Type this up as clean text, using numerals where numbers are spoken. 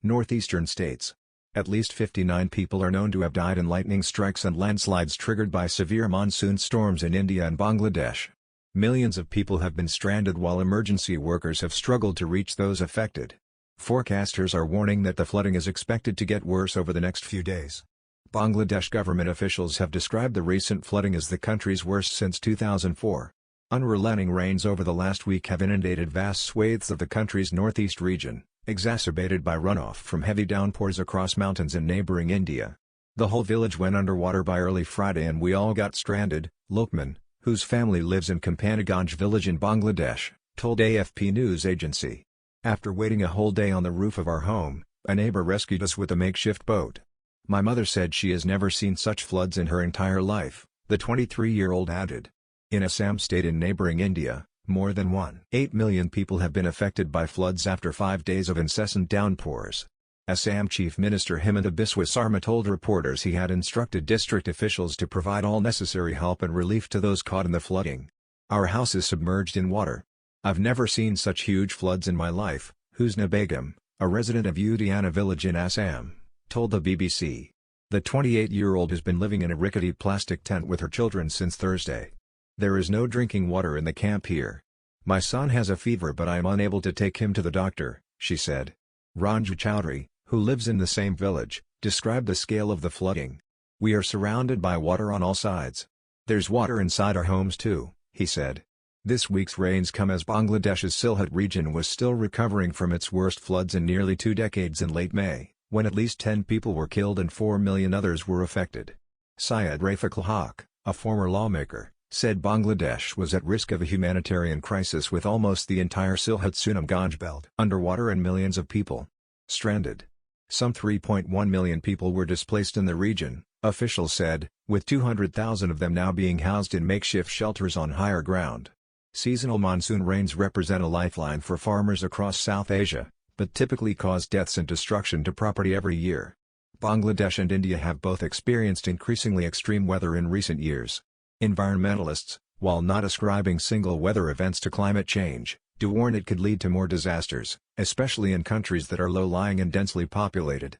northeastern states. At least 59 people are known to have died in lightning strikes and landslides triggered by severe monsoon storms in India and Bangladesh. Millions of people have been stranded while emergency workers have struggled to reach those affected. Forecasters are warning that the flooding is expected to get worse over the next few days. Bangladesh government officials have described the recent flooding as the country's worst since 2004. Unrelenting rains over the last week have inundated vast swathes of the country's northeast region, exacerbated by runoff from heavy downpours across mountains in neighboring India. The whole village went underwater by early Friday and we all got stranded, Lokman, whose family lives in Kampanaganj village in Bangladesh, told AFP news agency. After waiting a whole day on the roof of our home, a neighbor rescued us with a makeshift boat. My mother said she has never seen such floods in her entire life, the 23-year-old added. In Assam state in neighboring India, more than 1.8 million people have been affected by floods after 5 days of incessant downpours. Assam Chief Minister Himanta Biswa Sarma told reporters he had instructed district officials to provide all necessary help and relief to those caught in the flooding. Our house is submerged in water. I've never seen such huge floods in my life, Husna Begum, a resident of Udiana village in Assam, told the BBC. The 28-year-old has been living in a rickety plastic tent with her children since Thursday. There is no drinking water in the camp here. My son has a fever but I am unable to take him to the doctor, she said. Ranju Chowdhury, who lives in the same village, described the scale of the flooding. We are surrounded by water on all sides. There's water inside our homes too, he said. This week's rains come as Bangladesh's Sylhet region was still recovering from its worst floods in nearly 2 decades in late May, when at least 10 people were killed and 4 million others were affected. Syed Rafiq ul Haq, a former lawmaker, said Bangladesh was at risk of a humanitarian crisis with almost the entire Sylhet-Sunamganj belt underwater and millions of people stranded. Some 3.1 million people were displaced in the region, officials said, with 200,000 of them now being housed in makeshift shelters on higher ground. Seasonal monsoon rains represent a lifeline for farmers across South Asia, but typically cause deaths and destruction to property every year. Bangladesh and India have both experienced increasingly extreme weather in recent years. Environmentalists, while not ascribing single weather events to climate change, do warn it could lead to more disasters, especially in countries that are low-lying and densely populated.